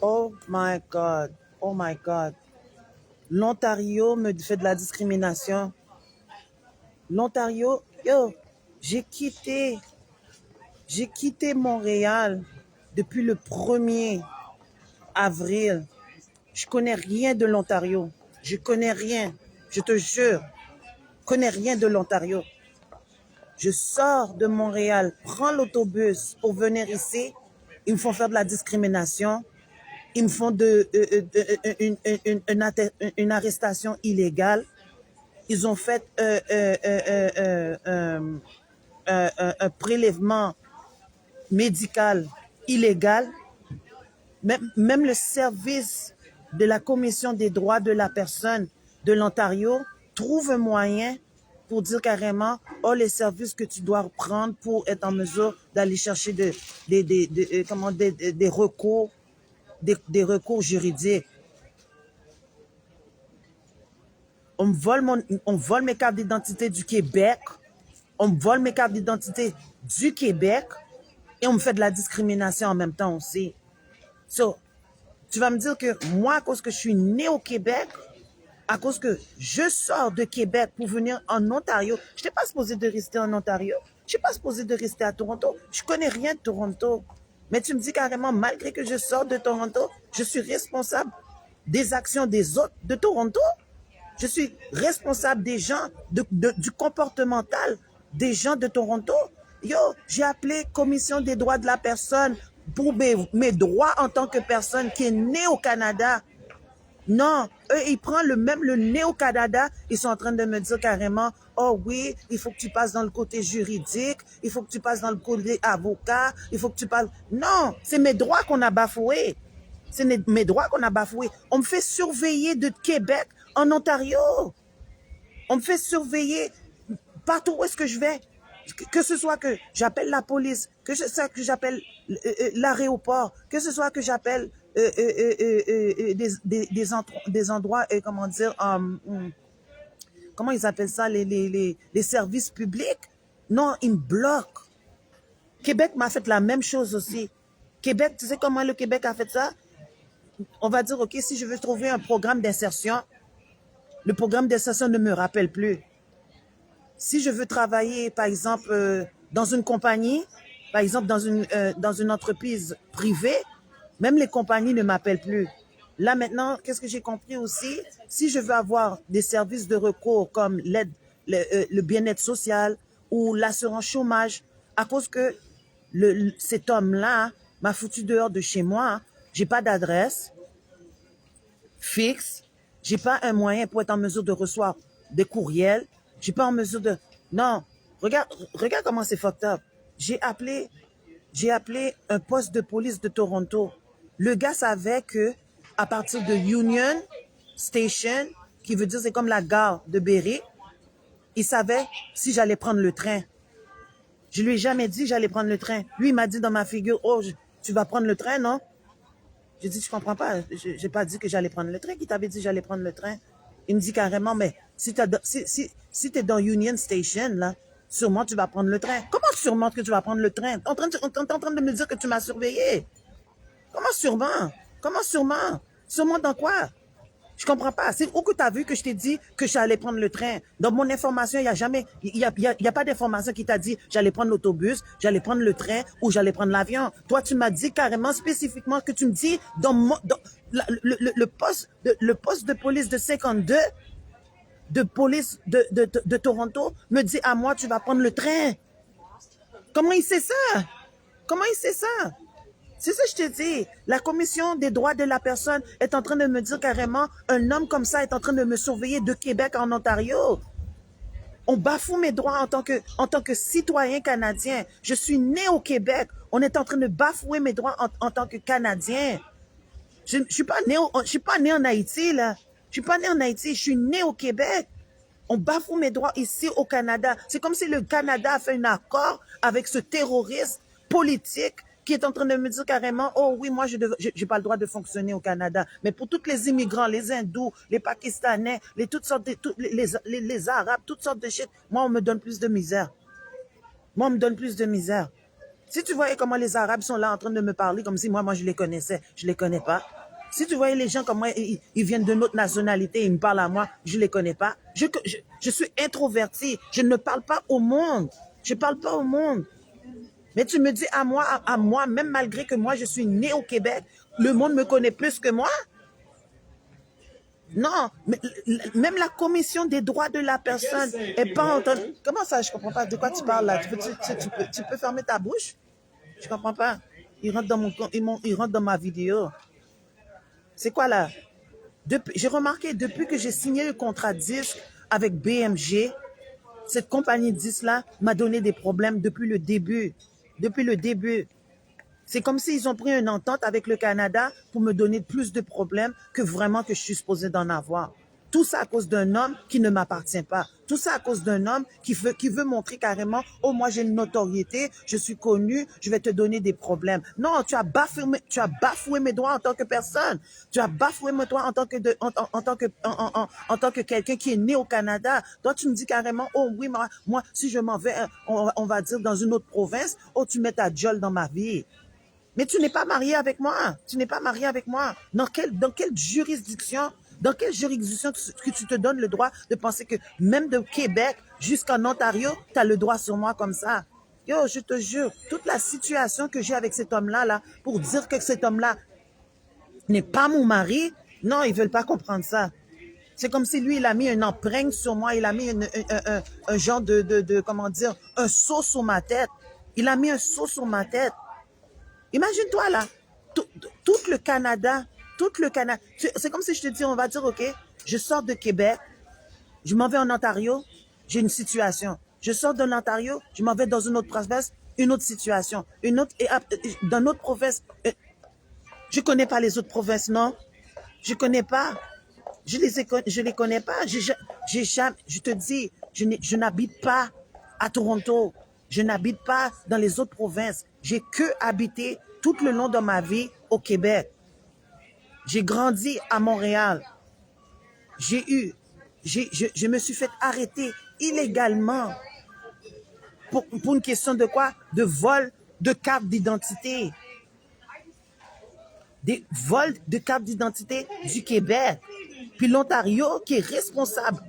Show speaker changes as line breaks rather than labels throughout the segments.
Oh my God. Oh my God. L'Ontario me fait de la discrimination. L'Ontario, yo, j'ai quitté, j'ai quitté Montréal depuis le 1er avril. Je connais rien de l'Ontario. Je connais rien. Je te jure. Je connais rien de l'Ontario. Je sors de Montréal, prends l'autobus pour venir ici. Ils me font faire de la discrimination. Ils me font une arrestation illégale. Ils ont fait un prélèvement médical illégal. Même le service de la Commission des droits de la personne de l'Ontario trouve un moyen pour dire carrément, oh, les services que tu dois prendre pour être en mesure d'aller chercher des recours, des recours juridiques. On me vole mes cartes d'identité du Québec, on me vole mes cartes d'identité du Québec et on me fait de la discrimination en même temps aussi. So, tu vas me dire que moi, à cause que je suis né au Québec, à cause que je sors de Québec pour venir en Ontario, je n'étais pas supposé de rester en Ontario. Je n'étais pas supposé de rester à Toronto. Je connais rien de Toronto. Mais tu me dis carrément, malgré que je sors de Toronto, je suis responsable des actions des autres de Toronto. Je suis responsable des gens, du comportemental des gens de Toronto. Yo, j'ai appelé Commission des droits de la personne pour mes droits en tant que personne qui est née au Canada. Non, eux, ils prennent le nez au Canada. Ils sont en train de me dire carrément, oh oui, il faut que tu passes dans le côté juridique, il faut que tu passes dans le côté avocat, il faut que tu passes... Non, c'est mes droits qu'on a bafoués. C'est mes droits qu'on a bafoués. On me fait surveiller de Québec en Ontario. On me fait surveiller partout où est-ce que je vais. Que ce soit que j'appelle la police, que j'appelle l'aéroport, que ce soit que j'appelle des endroits, comment dire, comment ils appellent ça, les services publics. Non, ils me bloquent. Québec m'a fait la même chose aussi. Québec, tu sais comment le Québec a fait ça? On va dire, OK, si je veux trouver un programme d'insertion, le programme d'insertion ne me rappelle plus. Si je veux travailler, par exemple, dans une compagnie, par exemple, dans une entreprise privée, même les compagnies ne m'appellent plus. Là, maintenant, qu'est-ce que j'ai compris aussi? Si je veux avoir des services de recours comme l'aide, le bien-être social ou l'assurance chômage, à cause que cet homme-là m'a foutu dehors de chez moi, j'ai pas d'adresse fixe, j'ai pas un moyen pour être en mesure de recevoir des courriels, j'ai pas en mesure de... Non, regarde comment c'est fucked up. J'ai appelé un poste de police de Toronto. Le gars savait que à partir de Union Station, qui veut dire c'est comme la gare de Berry, il savait si j'allais prendre le train. Je lui ai jamais dit que j'allais prendre le train. Lui, il m'a dit dans ma figure, oh, tu vas prendre le train, non? J'ai dit, je comprends pas. J'ai pas dit que j'allais prendre le train. Qui t'avait dit que j'allais prendre le train? Il me dit carrément, mais si t'es dans Union Station, là, sûrement tu vas prendre le train. Comment sûrement que tu vas prendre le train? T'es en train de me dire que tu m'as surveillé. Comment sûrement? Comment sûrement? Sûrement dans quoi? Je comprends pas. C'est où que tu as vu que je t'ai dit que j'allais prendre le train? Dans mon information, il y a jamais, il y a pas d'information qui t'a dit j'allais prendre l'autobus, j'allais prendre le train ou j'allais prendre l'avion. Toi, tu m'as dit carrément spécifiquement que tu me dis dans le poste de police de 52 de police de Toronto me dit à moi tu vas prendre le train. Comment il sait ça? Comment il sait ça? C'est ça que je te dis. La Commission des droits de la personne est en train de me dire carrément, un homme comme ça est en train de me surveiller de Québec en Ontario. On bafoue mes droits en tant que citoyen canadien. Je suis né au Québec. On est en train de bafouer mes droits en tant que Canadien. Je suis pas né en Haïti, là. Je suis pas né en Haïti. Je suis né au Québec. On bafoue mes droits ici au Canada. C'est comme si le Canada a fait un accord avec ce terroriste politique qui est en train de me dire carrément, oh oui, moi, je n'ai pas le droit de fonctionner au Canada. Mais pour tous les immigrants, les hindous, les pakistanais, toutes sortes les arabes, toutes sortes de shit, moi, on me donne plus de misère. Moi, on me donne plus de misère. Si tu voyais comment les Arabes sont là en train de me parler comme si moi je les connaissais, je les connais pas. Si tu voyais les gens comme moi, ils viennent de notre nationalité, ils me parlent à moi, je les connais pas. Je suis introverti, je ne parle pas au monde. Je parle pas au monde. Mais tu me dis à moi, même malgré que moi je suis né au Québec, le monde me connaît plus que moi. Non, mais même la commission des droits de la personne est pas entendue. Comment ça, je comprends pas. De quoi tu parles là? Tu peux fermer ta bouche? Je comprends pas. Ils rentrent dans ils rentrent dans ma vidéo. C'est quoi là? J'ai remarqué, depuis que j'ai signé le contrat disque avec BMG, cette compagnie disque là m'a donné des problèmes depuis le début. Depuis le début. C'est comme s'ils ont pris une entente avec le Canada pour me donner plus de problèmes que vraiment que je suis supposée d'en avoir. Tout ça à cause d'un homme qui ne m'appartient pas. Tout ça à cause d'un homme qui veut montrer carrément, oh, moi j'ai une notoriété, je suis connu, je vais te donner des problèmes. Non, tu as bafoué mes droits en tant que personne. Tu as bafoué mes droits en tant que quelqu'un qui est né au Canada. Toi, tu me dis carrément, oh oui, moi si je m'en vais, on va dire dans une autre province, oh, tu mets ta jolle dans ma vie. Mais tu n'es pas marié avec moi. Tu n'es pas marié avec moi. Dans quelle juridiction que tu te donnes le droit de penser que même de Québec jusqu'en Ontario, tu as le droit sur moi comme ça? Yo, je te jure, toute la situation que j'ai avec cet homme-là, là, pour dire que cet homme-là n'est pas mon mari, non, ils veulent pas comprendre ça. C'est comme si lui, il a mis une empreinte sur moi, il a mis un genre comment dire, un sceau sur ma tête. Il a mis un sceau sur ma tête. Imagine-toi là, tout le Canada, c'est comme si je te dis, on va dire, ok, je sors de Québec, je m'en vais en Ontario, j'ai une situation. Je sors de l'Ontario, je m'en vais dans une autre province, une autre situation. Dans notre province, je connais pas les autres provinces, non? Je connais pas. Je les connais pas. Je te dis, je n'habite pas à Toronto. Je n'habite pas dans les autres provinces. J'ai que habité tout le long de ma vie au Québec. J'ai grandi à Montréal. Je me suis fait arrêter illégalement pour une question de quoi? De vol de carte d'identité. Des vols de carte d'identité du Québec. Puis l'Ontario qui est responsable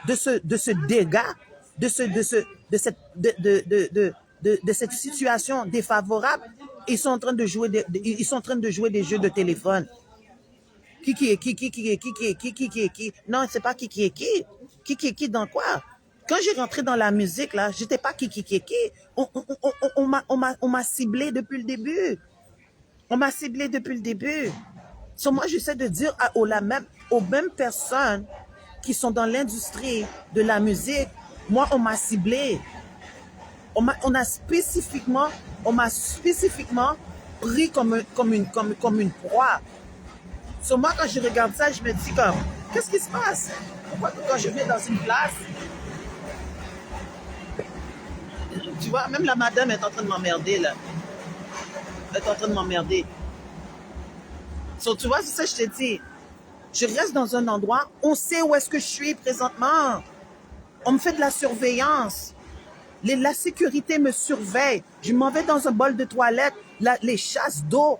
de ce dégât, de cette situation défavorable, ils sont en train de jouer des jeux de téléphone. Qui est qui? Non, c'est pas qui est qui. Qui est qui dans quoi? Quand j'ai rentré dans la musique, là, j'étais pas qui est qui. On m'a ciblé depuis le début. On m'a ciblé depuis le début. So, moi, j'essaie de dire aux mêmes personnes qui sont dans l'industrie de la musique, moi, on m'a ciblé. On m'a spécifiquement pris comme une proie. So, moi, quand je regarde ça, je me dis comme, qu'est-ce qui se passe? Pourquoi quand je viens dans une place, tu vois, même la madame est en train de m'emmerder, là. Elle est en train de m'emmerder. So, tu vois, c'est ça que je te dis. Je reste dans un endroit, on sait où est-ce que je suis présentement. On me fait de la surveillance. La sécurité me surveille. Je m'en vais dans un bol de toilette. Les chasses d'eau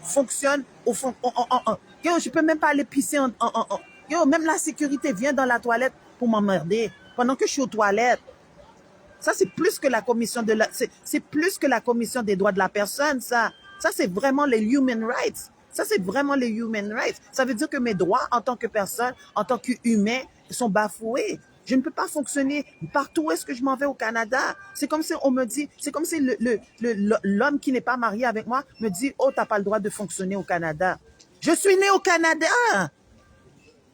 fonctionnent au fond. Yo, je peux même pas aller pisser. Yo, même la sécurité vient dans la toilette pour m'emmerder pendant que je suis aux toilettes. Ça, c'est plus que la commission c'est plus que la commission des droits de la personne, ça. Ça, c'est vraiment les human rights. Ça, c'est vraiment les human rights. Ça veut dire que mes droits en tant que personne, en tant qu'humain, sont bafoués. Je ne peux pas fonctionner partout où est-ce que je m'en vais au Canada. C'est comme si on me dit, c'est comme si l'homme qui n'est pas marié avec moi me dit, oh, t'as pas le droit de fonctionner au Canada. Je suis né au Canada.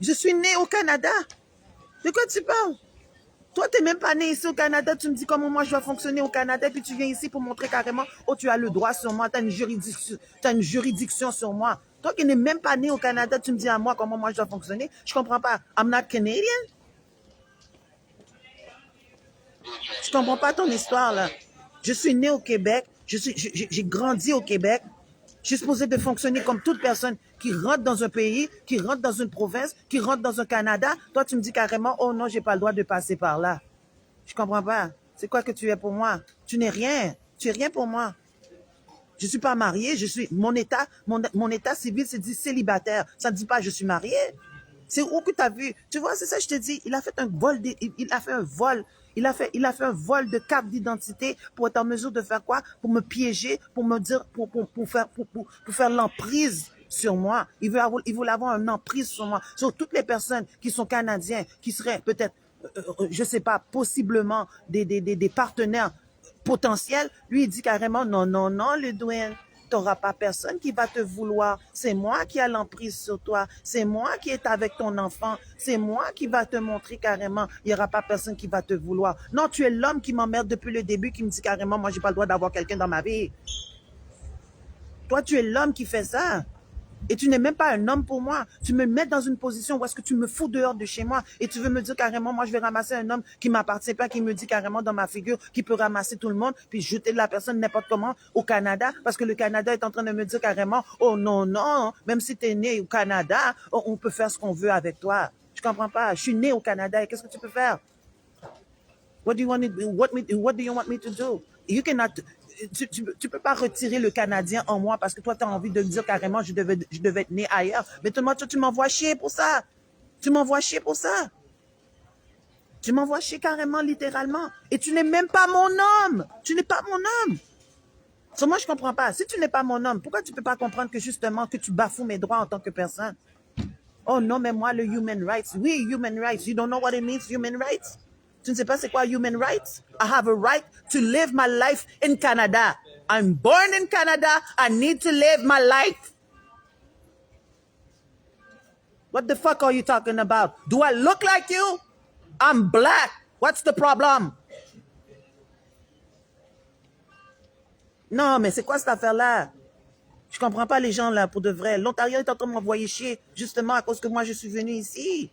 Je suis né au Canada. De quoi tu parles? Toi, t'es même pas né ici au Canada, tu me dis comment moi je dois fonctionner au Canada, puis tu viens ici pour montrer carrément, oh, tu as le droit sur moi, t'as une juridiction sur moi. Toi qui n'es même pas né au Canada, tu me dis à moi comment moi je dois fonctionner. Je comprends pas. I'm not Canadian. Je comprends pas ton histoire, là. Je suis né au Québec, j'ai grandi au Québec. Je suis supposé de fonctionner comme toute personne qui rentre dans un pays, qui rentre dans une province, qui rentre dans un Canada. Toi, tu me dis carrément, oh non, j'ai pas le droit de passer par là. Je comprends pas. C'est quoi que tu es pour moi? Tu n'es rien. Tu es rien pour moi. Je suis pas mariée, mon état civil se dit célibataire. Ça ne dit pas je suis mariée. C'est où que tu as vu? Tu vois, c'est ça que je te dis. Il a fait un vol, il a fait un vol. Il a fait un vol de carte d'identité pour être en mesure de faire quoi? Pour me piéger, pour me dire, pour faire l'emprise sur moi. Il voulait avoir une emprise sur moi. Sur toutes les personnes qui sont canadiens, qui seraient peut-être, je sais pas, possiblement des partenaires potentiels. Lui, il dit carrément, non, non, non, Ludwin. Tu n'auras pas personne qui va te vouloir. C'est moi qui ai l'emprise sur toi. C'est moi qui est avec ton enfant. C'est moi qui va te montrer carrément. Il n'y aura pas personne qui va te vouloir. Non, tu es l'homme qui m'emmerde depuis le début, qui me dit carrément, moi, j'ai pas le droit d'avoir quelqu'un dans ma vie. Toi, tu es l'homme qui fait ça. Et tu n'es même pas un homme pour moi. Tu me mets dans une position où est-ce que tu me fous dehors de chez moi et tu veux me dire carrément, moi, je vais ramasser un homme qui m'appartient pas, qui me dit carrément dans ma figure, qui peut ramasser tout le monde, puis jeter la personne n'importe comment au Canada, parce que le Canada est en train de me dire carrément, oh non, non, même si tu es né au Canada, on peut faire ce qu'on veut avec toi. Je comprends pas. Je suis né au Canada et qu'est-ce que tu peux faire? What do you want me to do? You cannot, tu peux pas retirer le Canadien en moi parce que toi, tu as envie de me dire carrément je devais être né ailleurs. Mais toi, tu m'envoies chier pour ça. Tu m'envoies chier pour ça. Tu m'envoies chier carrément, littéralement. Et tu n'es même pas mon homme. Tu n'es pas mon homme. So, moi, je comprends pas. Si tu n'es pas mon homme, pourquoi tu peux pas comprendre que justement, que tu bafoues mes droits en tant que personne? Oh non, mais moi, le human rights. Oui, human rights. You don't know what it means, human rights? Tu ne sais pas c'est quoi human rights? I have a right to live my life in Canada. I'm born in Canada. I need to live my life. What the fuck are you talking about? Do I look like you? I'm black. What's the problem? Non, mais c'est quoi cette affaire-là? Je comprends pas les gens là pour de vrai. L'Ontario est en train de m'envoyer chier justement à cause que moi je suis venu ici.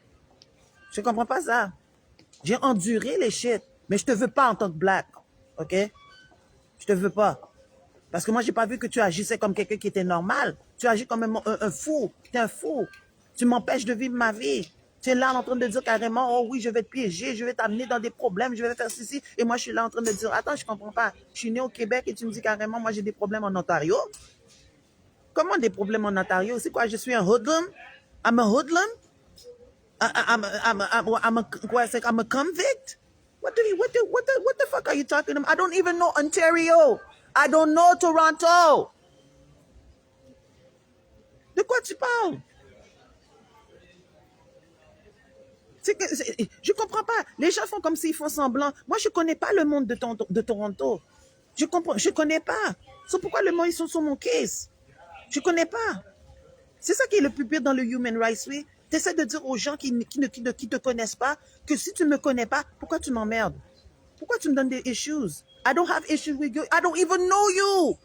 Je comprends pas ça. J'ai enduré les shit, mais je te veux pas en tant que black, ok? Je te veux pas. Parce que moi, j'ai pas vu que tu agissais comme quelqu'un qui était normal. Tu agis comme un fou. Tu es un fou. Tu m'empêches de vivre ma vie. Tu es là en train de dire carrément, oh oui, je vais te piéger, je vais t'amener dans des problèmes, je vais faire ceci. Et moi, je suis là en train de dire, attends, je comprends pas. Je suis né au Québec et tu me dis carrément, moi, j'ai des problèmes en Ontario. Comment des problèmes en Ontario? C'est quoi? Je suis un hoodlum? I'm a hoodlum? I'm a convict? What the fuck are you talking about? I don't even know Ontario. I don't know Toronto. De quoi tu parles? Je comprends pas. Les gens font comme s'ils font semblant. Moi, je connais pas le monde de Toronto. Je connais pas. C'est pourquoi le monde, ils sont sur mon case. Je connais pas. C'est ça qui est le plus pire dans le human rights, oui. Tu essaies de dire aux gens qui ne te connaissent pas que si tu ne me connais pas, pourquoi tu m'emmerdes? Pourquoi tu me donnes des issues? I don't have issues with you. I don't even know you.